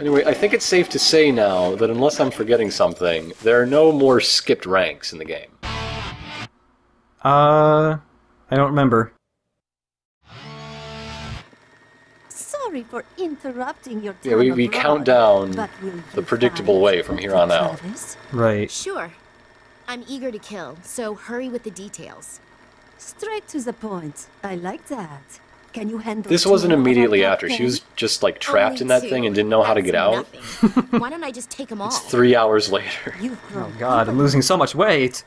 Anyway, I think it's safe to say now that unless I'm forgetting something, there are no more skipped ranks in the game. I don't remember. Sorry for interrupting your time. Yeah, we count down the predictable way from here on out. Right. Sure. I'm eager to kill, so hurry with the details. Straight to the point. I like that. Can you handle This wasn't immediately after. She was just, like, trapped in that thing and didn't know how to get out. Why don't I just take them all? It's 3 hours later. Oh god, I'm losing so much weight!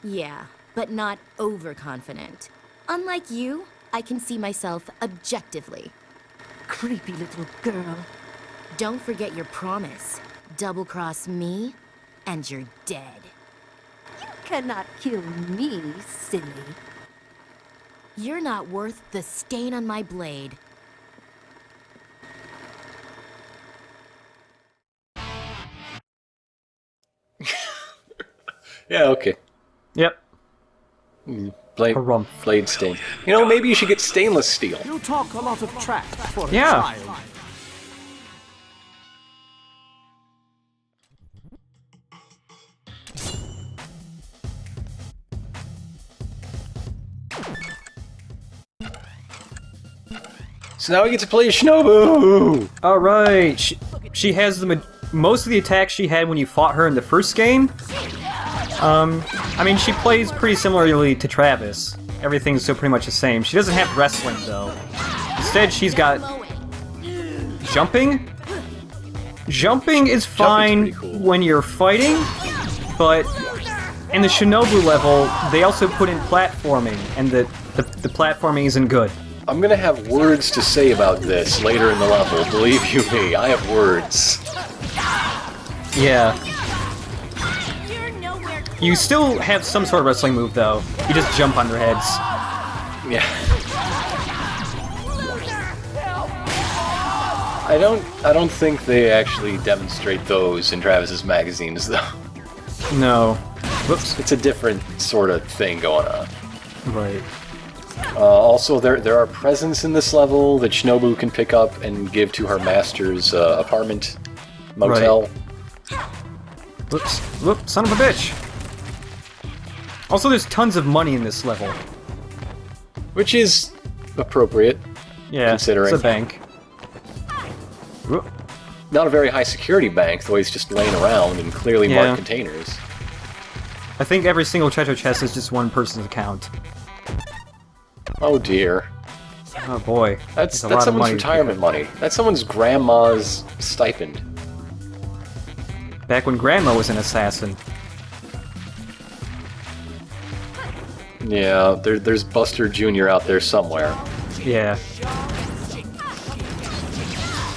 Yeah, but not overconfident. Unlike you, I can see myself objectively. Creepy little girl. Don't forget your promise. Double-cross me, and you're dead. You cannot kill me, silly. You're not worth the stain on my blade. Yeah, okay. Yep. Blade stain. You know, maybe you should get stainless steel. You talk a lot of trash for a Yeah. child. So now we get to play Shinobu! Alright, she has most of the attacks she had when you fought her in the first game. I mean, she plays pretty similarly to Travis. Everything's still pretty much the same. She doesn't have wrestling, though. Instead, she's got jumping. Jumping is fine cool. when you're fighting, but in the Shinobu level, they also put in platforming, and the platforming isn't good. I'm gonna have words to say about this later in the level, believe you me, I have words. Yeah. You still have some sort of wrestling move, though. You just jump on their heads. Yeah. I don't think they actually demonstrate those in Travis's magazines, though. No. Whoops. It's a different sort of thing going on. Right. Also, there are presents in this level that Shinobu can pick up and give to her master's apartment, motel. Right. Whoops. Whoops, son of a bitch! Also, there's tons of money in this level. Which is appropriate, Yeah, considering. it's a bank. Whoop. Not a very high security bank, though he's just laying around in clearly Yeah. marked containers. I think every single treasure chest is just one person's account. Oh dear. Oh boy. That's a lot of someone's money. retirement money. That's someone's grandma's stipend. Back when Grandma was an assassin. Yeah, there's Buster Jr. out there somewhere. Yeah.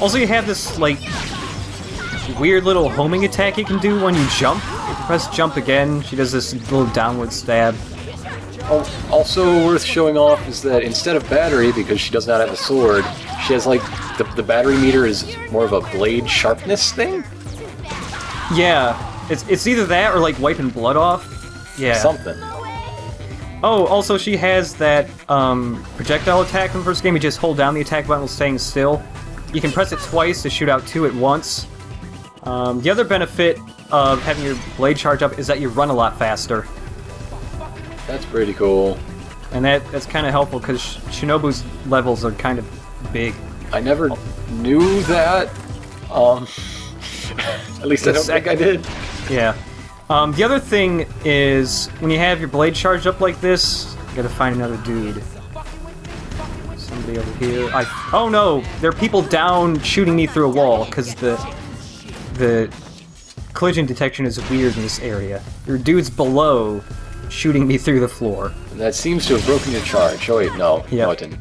Also, you have this, like, weird little homing attack you can do when you jump. If you press jump again, she does this little downward stab. Oh, also worth showing off is that instead of battery, because she does not have a sword, she has, like, the battery meter is more of a blade sharpness thing? Yeah. It's either that or, like, wiping blood off. Yeah. Something. Oh, also she has that projectile attack in the first game. You just hold down the attack button while staying still. You can press it twice to shoot out two at once. The other benefit of having your blade charge up is that you run a lot faster. That's pretty cool. And that's kind of helpful because Shinobu's levels are kind of big. I never knew that. At least I don't think I did. Yeah. The other thing is, when you have your blade charged up like this, you gotta find another dude. Somebody over here. Oh no! There are people down shooting me through a wall, because the collision detection is weird in this area. There are dudes below shooting me through the floor. And that seems to have broken your charge. Oh wait, no. Yep. No, it didn't.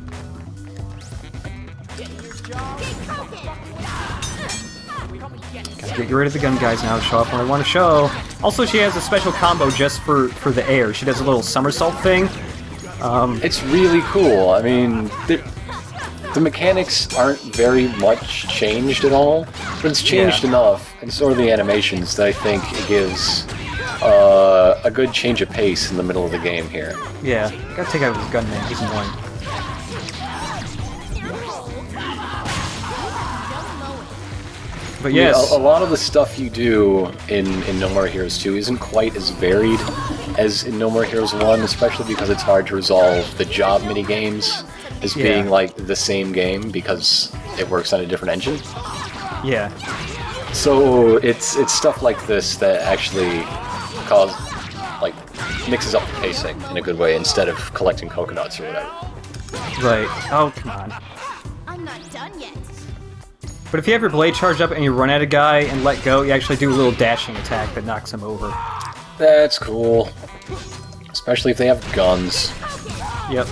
Gotta get rid of the gun guys now to show off what I want to show. Also, she has a special combo just for the air. She does a little somersault thing. It's really cool. I mean, the mechanics aren't very much changed at all, but it's changed enough, and so are the animations, that I think it gives a good change of pace in the middle of the game here. Yeah, gotta take out this gun man. He's annoying. But yes, a lot of the stuff you do in No More Heroes 2 isn't quite as varied as in No More Heroes 1, especially because it's hard to resolve the job minigames as being like the same game because it works on a different engine. Yeah. So it's stuff like this that actually mixes up the pacing in a good way instead of collecting coconuts or whatever. Right. Oh, come on. I'm not done yet. But if you have your blade charged up and you run at a guy and let go, you actually do a little dashing attack that knocks him over. That's cool. Especially if they have guns. Yep.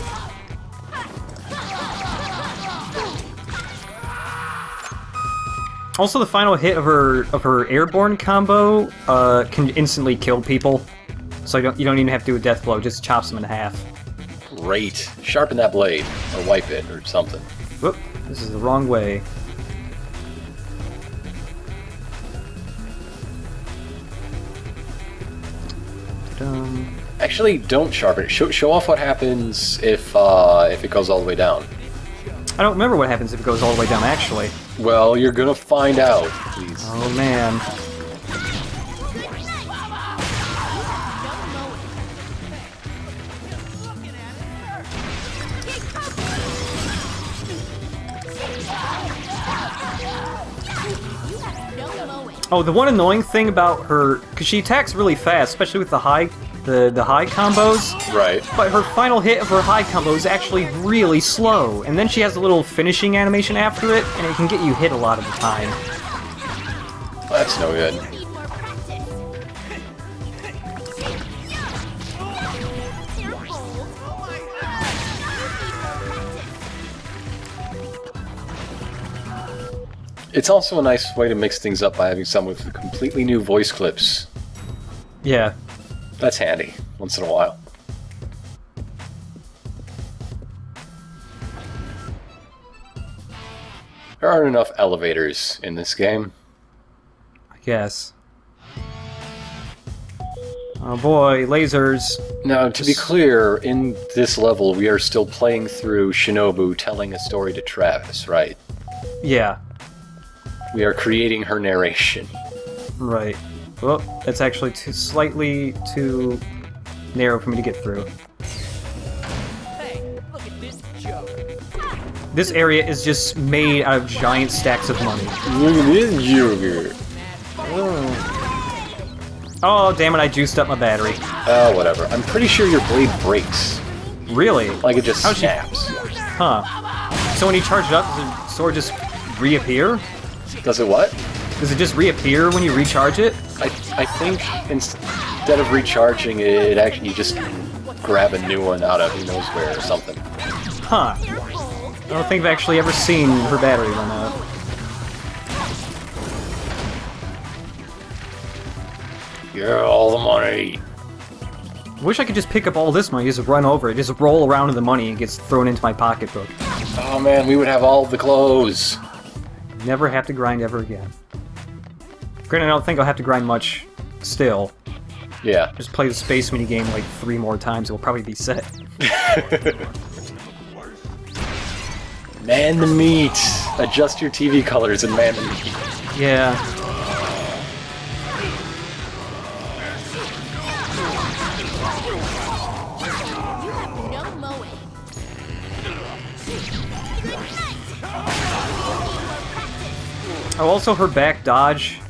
Also, the final hit of her airborne combo can instantly kill people, so you don't even have to do a death blow; just chops them in half. Great. Sharpen that blade, or wipe it, or something. Whoop! This is the wrong way. Actually, don't sharpen it. Show off what happens if it goes all the way down. I don't remember what happens if it goes all the way down, actually. Well, you're gonna find out, please. Oh, man. Oh, the one annoying thing about her, because she attacks really fast, especially with the high combos. Right. But her final hit of her high combo is actually really slow, and then she has a little finishing animation after it, and it can get you hit a lot of the time. That's no good. It's also a nice way to mix things up by having some with completely new voice clips. Yeah. That's handy, once in a while. There aren't enough elevators in this game. I guess. Oh boy, lasers. Now, to be clear, in this level, we are still playing through Shinobu telling a story to Travis, right? Yeah. We are creating her narration. Right. Well, that's actually slightly too narrow for me to get through. Hey, look at this joke. This area is just made out of giant stacks of money. Look at this yogurt. Oh, damn it, I juiced up my battery. Oh, whatever. I'm pretty sure your blade breaks. Really? Like it just How'd you- snaps. Huh. So when you charge it up, does the sword just reappear? Does it what? Does it just reappear when you recharge it? I think instead of recharging it, actually you just grab a new one out of who knows where or something. Huh. I don't think I've actually ever seen her battery run out. Yeah, all the money. I wish I could just pick up all this money, just run over it, just roll around in the money and it gets thrown into my pocketbook. Oh man, we would have all the clothes. Never have to grind ever again. Granted, I don't think I'll have to grind much still. Yeah. Just play the space mini game like 3 more times, it will probably be set. Man the meat. Adjust your TV colors and man the meat. Yeah. No mowing. Oh, also her back dodge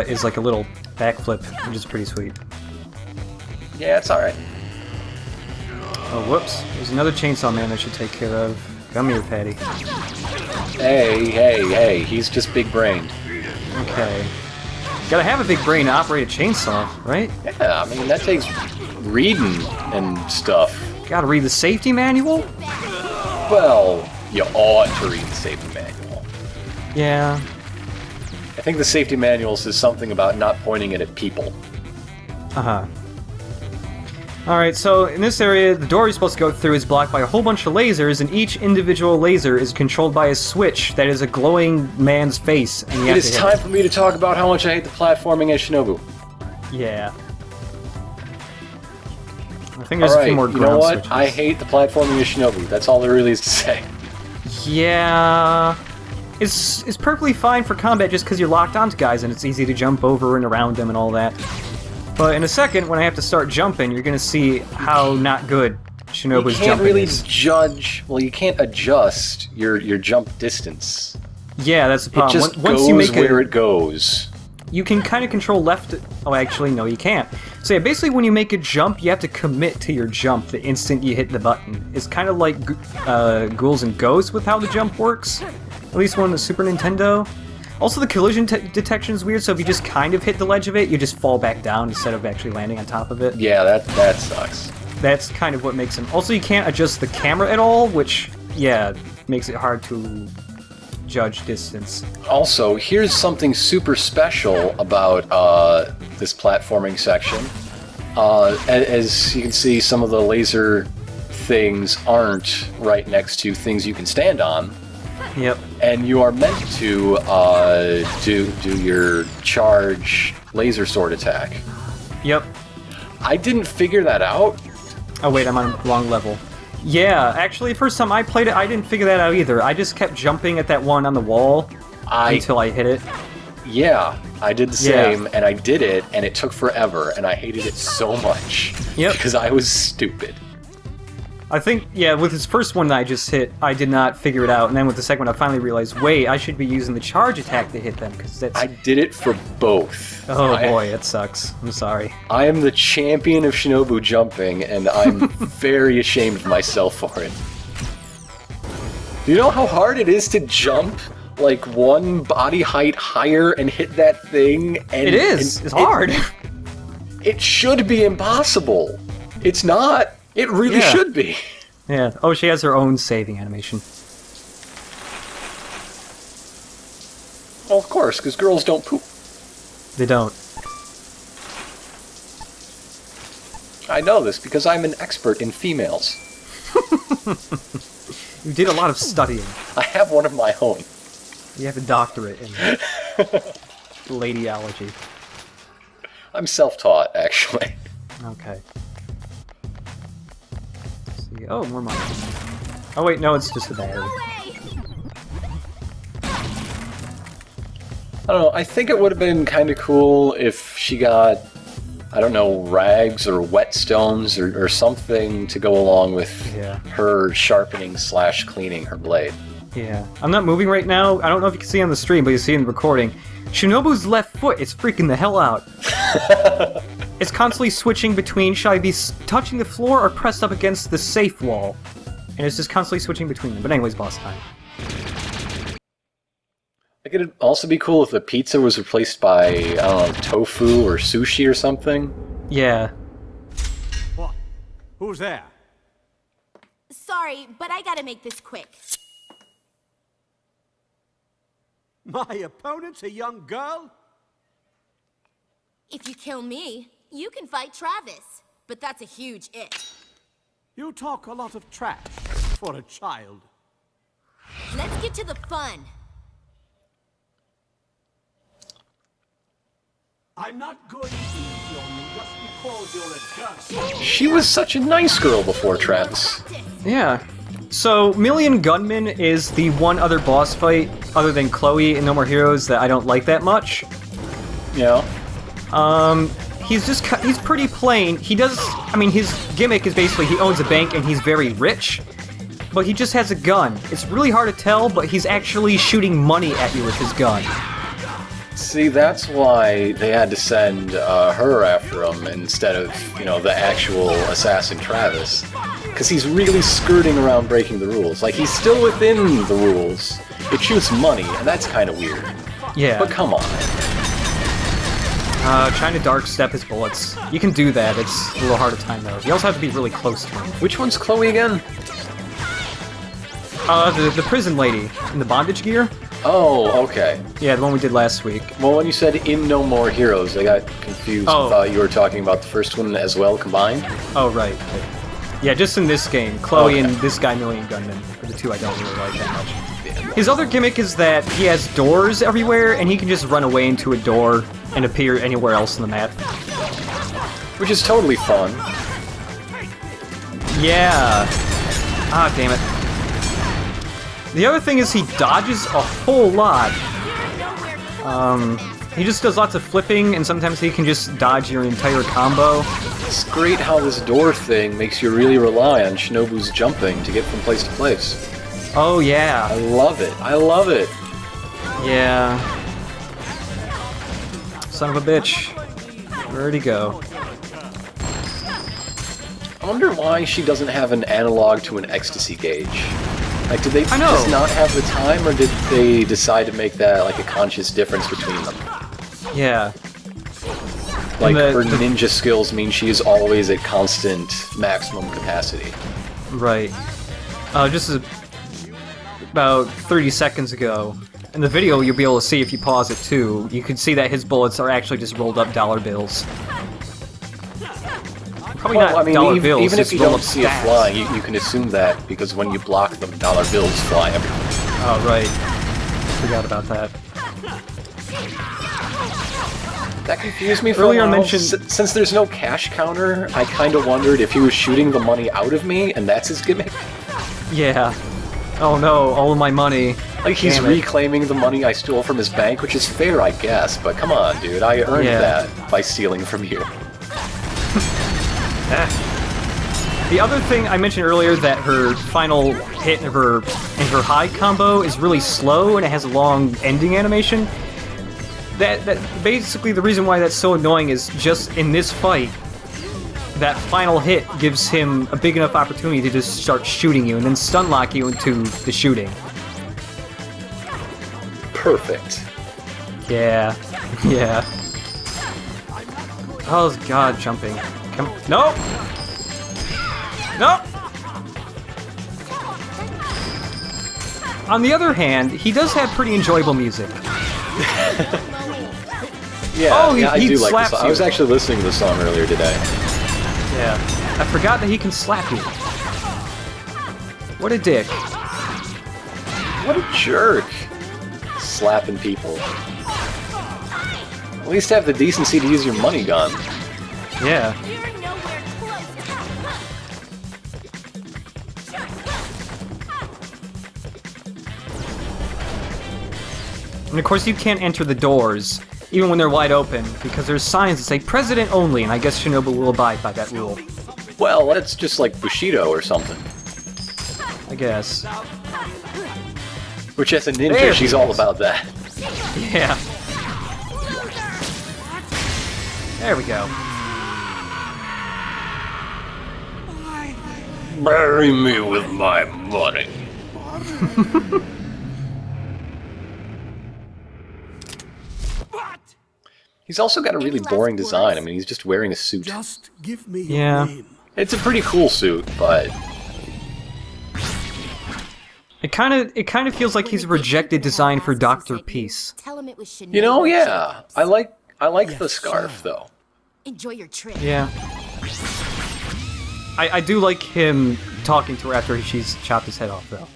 is like a little backflip, which is pretty sweet. Yeah, it's alright. Oh, whoops. There's another chainsaw man I should take care of. Come here, Patty. Hey, he's just big-brained. Okay. Gotta have a big brain to operate a chainsaw, right? Yeah, I mean, that takes reading and stuff. Gotta read the safety manual? Well, you ought to read the safety manual. Yeah. I think the safety manual says something about not pointing it at people. Uh-huh. Alright, so in this area, the door you're supposed to go through is blocked by a whole bunch of lasers, and each individual laser is controlled by a switch that is a glowing man's face. And It is time for me to talk about how much I hate the platforming as Shinobu. Yeah. I think there's a few more ground you know what? switches. I hate the platforming as Shinobu. That's all there really is to say. Yeah. is perfectly fine for combat just because you're locked onto guys and it's easy to jump over and around them and all that. But in a second, when I have to start jumping, you're gonna see how not good Shinobu's jumping is. You can't really judge. Well, you can't adjust your jump distance. Yeah, that's the problem. It just Once goes you make where it goes. You can kind of control left... Oh, actually, no, you can't. So yeah, basically when you make a jump, you have to commit to your jump the instant you hit the button. It's kind of like Ghouls and Ghosts with how the jump works. At least one on the Super Nintendo. Also, the collision detection is weird, so if you just kind of hit the ledge of it, you just fall back down instead of actually landing on top of it. Yeah, that sucks. That's kind of what makes them... Also, you can't adjust the camera at all, which, yeah, makes it hard to judge distance. Also, here's something super special about this platforming section. As you can see, some of the laser things aren't right next to things you can stand on. Yep. And you are meant to do your charge laser sword attack. Yep. I didn't figure that out. Oh wait, I'm on wrong level. Yeah, actually, first time I played it, I didn't figure that out either. I just kept jumping at that one on the wall until I hit it. Yeah, I did the same, and I did it, and it took forever, and I hated it so much. Yep. Because I was stupid. I think, yeah, with his first one that I just hit, I did not figure it out, and then with the second one I finally realized, wait, I should be using the charge attack to hit them, because that's... I did it for both. Oh boy, that sucks. I'm sorry. I am the champion of Shinobu jumping, and I'm very ashamed of myself for it. Do you know how hard it is to jump, like, one body height higher and hit that thing? And, it is! It's hard! It should be impossible. It's not. It really should be. Yeah. Oh, she has her own saving animation. Well, of course, because girls don't poop. They don't. I know this because I'm an expert in females. You did a lot of studying. I have one of my own. You have a doctorate in ladyology. I'm self-taught, actually. Okay. Oh, more money. Oh wait, no, it's just a battery. I don't know, I think it would have been kind of cool if she got, I don't know, rags or whetstones or something to go along with her sharpening / cleaning her blade. Yeah. I'm not moving right now. I don't know if you can see on the stream, but you see in the recording. Shinobu's left foot is freaking the hell out. It's constantly switching between should I be touching the floor or pressed up against the safe wall. And it's just constantly switching between them. But anyways, boss time. It could also be cool if the pizza was replaced by, I don't know, tofu or sushi or something. Yeah. What? Who's there? Sorry, but I gotta make this quick. My opponent's a young girl? If you kill me, you can fight Travis. But that's a huge if. You talk a lot of trash for a child. Let's get to the fun. I'm not going to eat on you just because you're a dust. She was such a nice girl before Travis. Yeah. So, Million Gunman is the one other boss fight, other than Chloe in No More Heroes, that I don't like that much. Yeah. He's pretty plain. He does, I mean, his gimmick is basically he owns a bank and he's very rich, but he just has a gun. It's really hard to tell, but he's actually shooting money at you with his gun. See, that's why they had to send her after him instead of, you know, the actual assassin Travis. Because he's really skirting around breaking the rules. Like, he's still within the rules. It shoots money, and that's kind of weird. Yeah. But come on. Trying to dark step his bullets. You can do that, it's a little hard to time though. You also have to be really close to him. Which one's Chloe again? The prison lady in the bondage gear. Oh, okay. Yeah, the one we did last week. Well, when you said in No More Heroes, I got confused. Oh. I thought you were talking about the first one as well, combined. Oh, right. Yeah, just in this game, Chloe Okay. and this guy Million Gunman are the two I don't really like that much. His other gimmick is that he has doors everywhere, and he can just run away into a door and appear anywhere else on the map. Which is totally fun. Yeah. Ah, damn it. The other thing is he dodges a whole lot. He just does lots of flipping, and sometimes he can just dodge your entire combo. It's great how this door thing makes you really rely on Shinobu's jumping to get from place to place. Oh, yeah. I love it. I love it. Yeah. Son of a bitch. Where'd he go? I wonder why she doesn't have an analog to an ecstasy gauge. Like, did they I know. just not have the time, or did they decide to make that, like, a conscious difference between them? Yeah. Like, And her ninja skills mean she is always at constant maximum capacity. Right. Just about 30 seconds ago, in the video you'll be able to see if you pause it too, you can see that his bullets are actually just rolled up dollar bills. Probably Well, not I mean, dollar bills, even if just you roll don't up see it stats. flying, you can assume that, because when you block them, dollar bills fly everywhere. Oh, right. Forgot about that. That confused me for Earlier a while. mentioned- Since there's no cash counter, I kind of wondered if he was shooting the money out of me, and that's his gimmick. Yeah. Oh no, all of my money. Like, he's Damn it. reclaiming the money I stole from his bank, which is fair, I guess, but come on, dude, I earned Yeah. that by stealing from you. The other thing I mentioned earlier, that her final hit of her high combo is really slow and it has a long ending animation. That basically the reason why that's so annoying is just in this fight, that final hit gives him a big enough opportunity to just start shooting you and then stun lock you into the shooting. Perfect. Yeah. Yeah. Oh god, jumping. Come no! No! On the other hand, he does have pretty enjoyable music. Yeah, Oh, yeah, I he do like slaps this song. I you. was actually listening to the song earlier today. Yeah. I forgot that he can slap you. What a dick. What a jerk. Slapping people. At least have the decency to use your money gun. Yeah. And of course you can't enter the doors, even when they're wide open, because there's signs that say President only, and I guess Shinobu will abide by that rule. Well, that's just like Bushido or something. I guess. Which, as a ninja, There she's he all is. about that. Yeah. There we go. Bury me with my money. He's also got a really boring design. I mean, he's just wearing a suit. Just give me Yeah. your name. It's a pretty cool suit, but It kind of feels like he's a rejected design for Dr. Peace. Tell him it was Shinobu. you know, yeah. I like the Yes, scarf sir. though. Enjoy your trip. Yeah. I do like him talking to her after she's chopped his head off, though.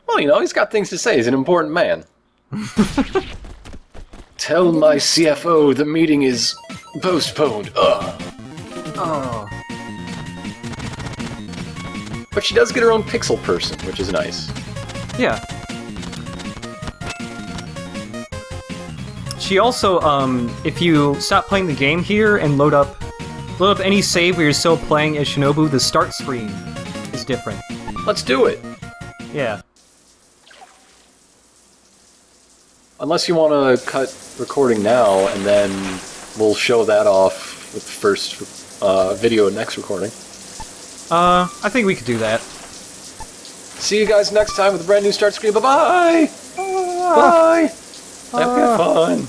Well, you know, he's got things to say. He's an important man. Tell my CFO the meeting is postponed. Ugh. Oh. But she does get her own pixel person, which is nice. Yeah. She also, if you stop playing the game here and load up any save where you're still playing as Shinobu, the start screen is different. Let's do it. Yeah. Unless you want to cut recording now, and then we'll show that off with the first video next recording. I think we could do that. See you guys next time with a brand new start screen. Bye-bye! Bye! Have fun!